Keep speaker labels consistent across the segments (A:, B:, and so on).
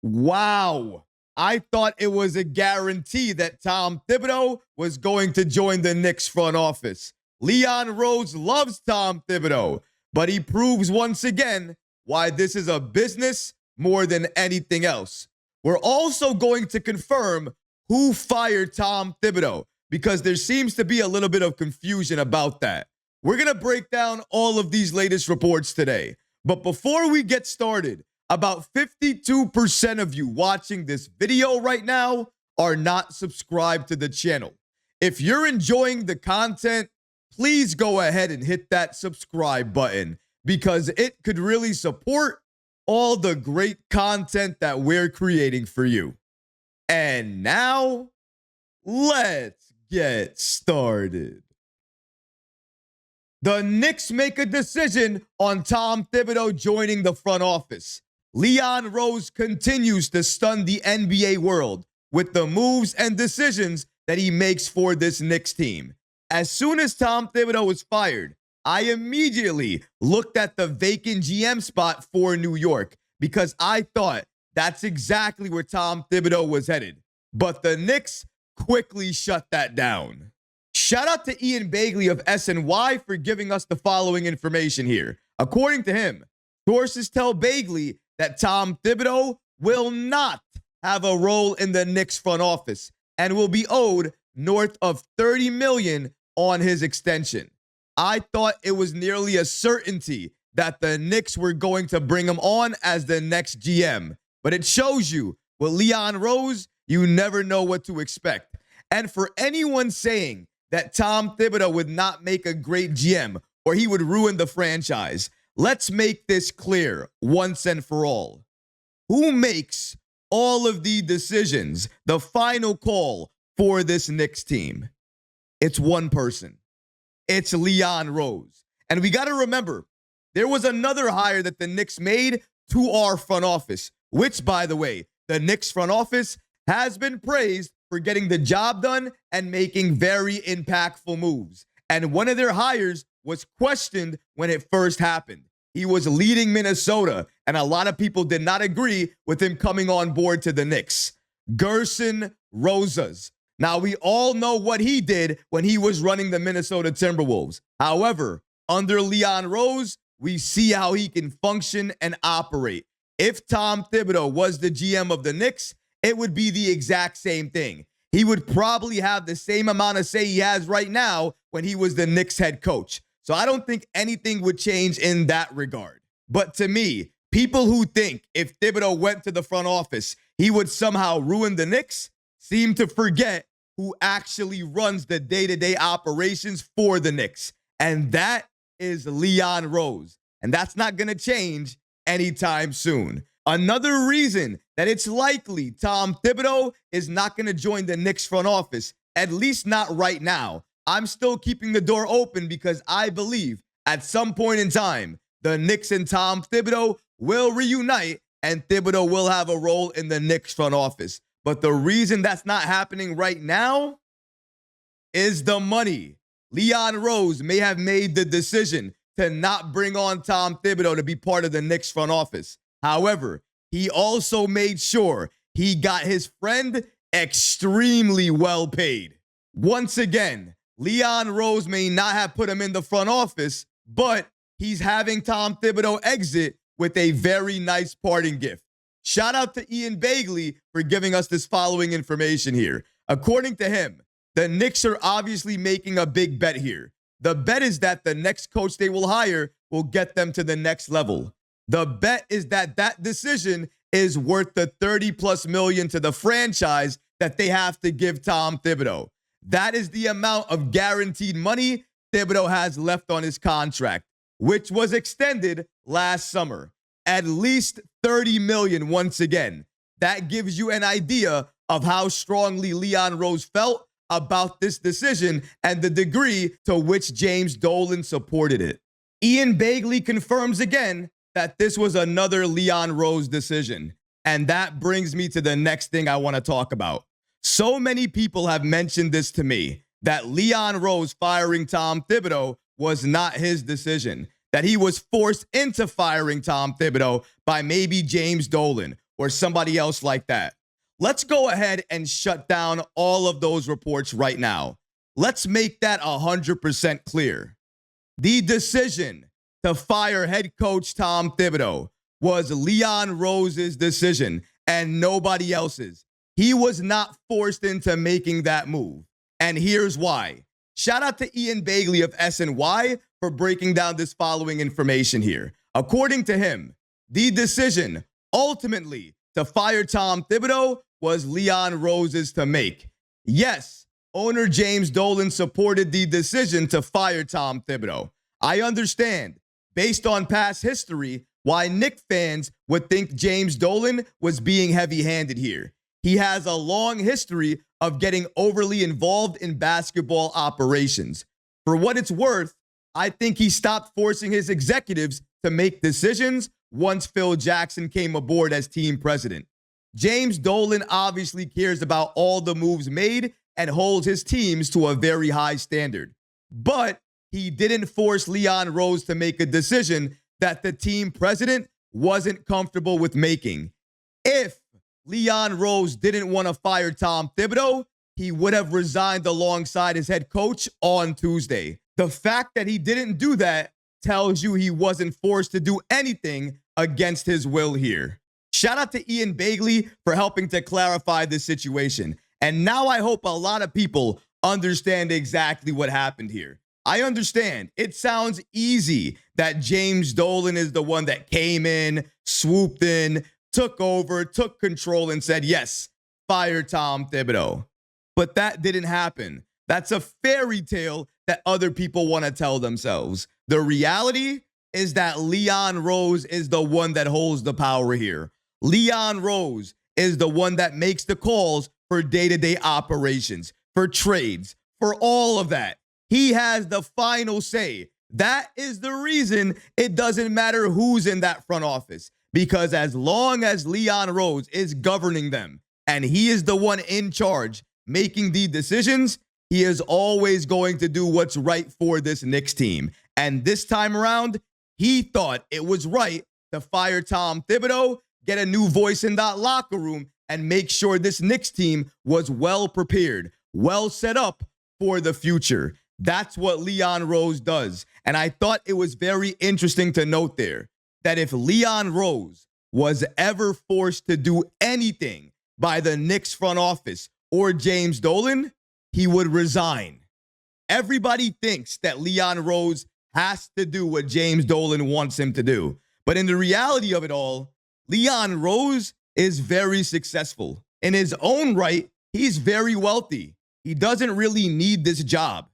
A: Wow. I thought it was a guarantee that Tom Thibodeau was going to join the Knicks front office. Leon Rose loves Tom Thibodeau, but he proves once again why this is a business more than anything else. We're also going to confirm who fired Tom Thibodeau because there seems to be a little bit of confusion about that. We're going to break down all of these latest reports today. But before we get started, about 52% of you watching this video right now are not subscribed to the channel. If you're enjoying the content, please go ahead and hit that subscribe button because it could really support all the great content that we're creating for you. And now, let's get started. The Knicks make a decision on Tom Thibodeau joining the front office. Leon Rose continues to stun the NBA world with the moves and decisions that he makes for this Knicks team. As soon as Tom Thibodeau was fired, I immediately looked at the vacant GM spot for New York because I thought that's exactly where Tom Thibodeau was headed. But the Knicks quickly shut that down. Shout out to Ian Bagley of SNY for giving us the following information here. According to him, sources tell Bagley that Tom Thibodeau will not have a role in the Knicks front office and will be owed north of $30 million on his extension. I thought it was nearly a certainty that the Knicks were going to bring him on as the next GM, but it shows you with Leon Rose, you never know what to expect. And for anyone saying that Tom Thibodeau would not make a great GM or he would ruin the franchise, let's make this clear once and for all. Who makes all of the decisions, the final call for this Knicks team? It's one person. It's Leon Rose. And we got to remember, there was another hire that the Knicks made to our front office, which, by the way, the Knicks front office has been praised for getting the job done and making very impactful moves. And one of their hires was questioned when it first happened. He was leading Minnesota, and a lot of people did not agree with him coming on board to the Knicks. Gerson Rosas. Now, we all know what he did when he was running the Minnesota Timberwolves. However, under Leon Rose, we see how he can function and operate. If Tom Thibodeau was the GM of the Knicks, it would be the exact same thing. He would probably have the same amount of say he has right now when he was the Knicks head coach. So I don't think anything would change in that regard. But to me, people who think if Thibodeau went to the front office, he would somehow ruin the Knicks, seem to forget who actually runs the day-to-day operations for the Knicks. And that is Leon Rose. And that's not going to change anytime soon. Another reason that it's likely Tom Thibodeau is not going to join the Knicks front office, at least not right now. I'm still keeping the door open because I believe at some point in time, the Knicks and Tom Thibodeau will reunite and Thibodeau will have a role in the Knicks front office. But the reason that's not happening right now is the money. Leon Rose may have made the decision to not bring on Tom Thibodeau to be part of the Knicks front office. However, he also made sure he got his friend extremely well paid. Once again, Leon Rose may not have put him in the front office, but he's having Tom Thibodeau exit with a very nice parting gift. Shout out to Ian Bagley for giving us this following information here. According to him, the Knicks are obviously making a big bet here. The bet is that the next coach they will hire will get them to the next level. The bet is that that decision is worth the $30+ million to the franchise that they have to give Tom Thibodeau. That is the amount of guaranteed money Thibodeau has left on his contract, which was extended last summer. At least $30 million once again. That gives you an idea of how strongly Leon Rose felt about this decision and the degree to which James Dolan supported it. Ian Bagley confirms again that this was another Leon Rose decision. And that brings me to the next thing I want to talk about. So many people have mentioned this to me, that Leon Rose firing Tom Thibodeau was not his decision, that he was forced into firing Tom Thibodeau by maybe James Dolan or somebody else like that. Let's go ahead and shut down all of those reports right now. Let's make that 100% clear. The decision to fire head coach Tom Thibodeau was Leon Rose's decision and nobody else's. He was not forced into making that move. And here's why. Shout out to Ian Bagley of SNY for breaking down this following information here. According to him, the decision ultimately to fire Tom Thibodeau was Leon Rose's to make. Yes, owner James Dolan supported the decision to fire Tom Thibodeau. I understand, based on past history, why Knicks fans would think James Dolan was being heavy-handed here. He has a long history of getting overly involved in basketball operations. For what it's worth, I think he stopped forcing his executives to make decisions once Phil Jackson came aboard as team president. James Dolan obviously cares about all the moves made and holds his teams to a very high standard. But he didn't force Leon Rose to make a decision that the team president wasn't comfortable with making. If Leon Rose didn't want to fire Tom Thibodeau, he would have resigned alongside his head coach on Tuesday. The fact that he didn't do that tells you he wasn't forced to do anything against his will here. Shout out to Ian Bagley for helping to clarify this situation. And now I hope a lot of people understand exactly what happened here. I understand it sounds easy that James Dolan is the one that came in, swooped in, took over, took control, and said, yes, fire Tom Thibodeau. But that didn't happen. That's a fairy tale that other people want to tell themselves. The reality is that Leon Rose is the one that holds the power here. Leon Rose is the one that makes the calls for day-to-day operations, for trades, for all of that. He has the final say. That is the reason it doesn't matter who's in that front office. Because as long as Leon Rose is governing them and he is the one in charge making the decisions, he is always going to do what's right for this Knicks team. And this time around, he thought it was right to fire Tom Thibodeau, get a new voice in that locker room, and make sure this Knicks team was well prepared, well set up for the future. That's what Leon Rose does. And I thought it was very interesting to note there that if Leon Rose was ever forced to do anything by the Knicks front office or James Dolan, he would resign. Everybody thinks that Leon Rose has to do what James Dolan wants him to do. But in the reality of it all, Leon Rose is very successful. In his own right, he's very wealthy. He doesn't really need this job.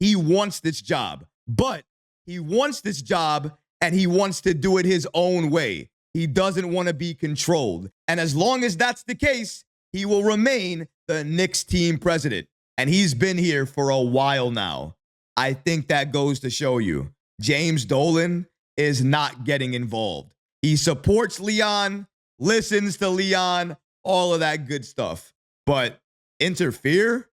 A: He wants this job, but he wants this job and he wants to do it his own way. He doesn't want to be controlled. And as long as that's the case, he will remain the Knicks team president. And he's been here for a while now. I think that goes to show you James Dolan is not getting involved. He supports Leon, listens to Leon, all of that good stuff. But interfere?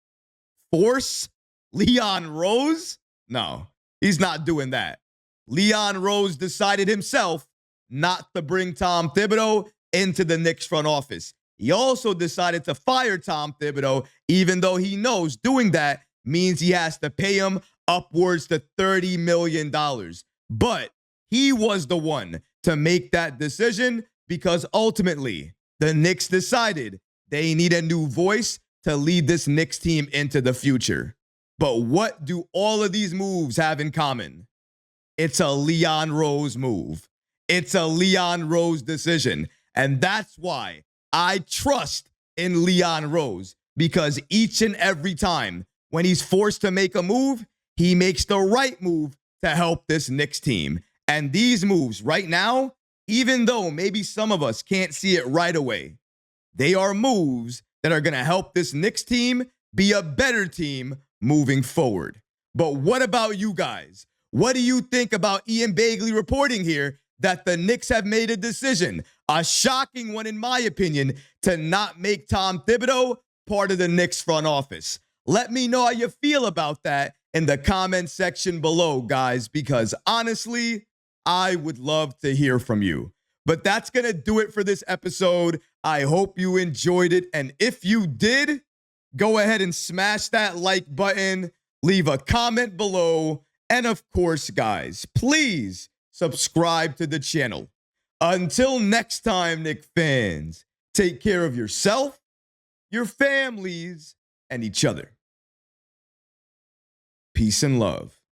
A: Force? Leon Rose? No, he's not doing that. Leon Rose decided himself not to bring Tom Thibodeau into the Knicks front office. He also decided to fire Tom Thibodeau, even though he knows doing that means he has to pay him upwards to $30 million. But he was the one to make that decision because ultimately the Knicks decided they need a new voice to lead this Knicks team into the future. But what do all of these moves have in common? It's a Leon Rose move. It's a Leon Rose decision. And that's why I trust in Leon Rose, because each and every time when he's forced to make a move, he makes the right move to help this Knicks team. And these moves right now, even though maybe some of us can't see it right away, they are moves that are going to help this Knicks team be a better team moving forward. But what about you guys? What do you think about Ian Bagley reporting here that the Knicks have made a decision, a shocking one in my opinion, to not make Tom Thibodeau part of the Knicks front office? Let me know how you feel about that in the comment section below, guys, because honestly, I would love to hear from you. But that's going to do it for this episode. I hope you enjoyed it. And if you did, go ahead and smash that like button, leave a comment below, and of course, guys, please subscribe to the channel. Until next time, Knicks fans, take care of yourself, your families, and each other. Peace and love.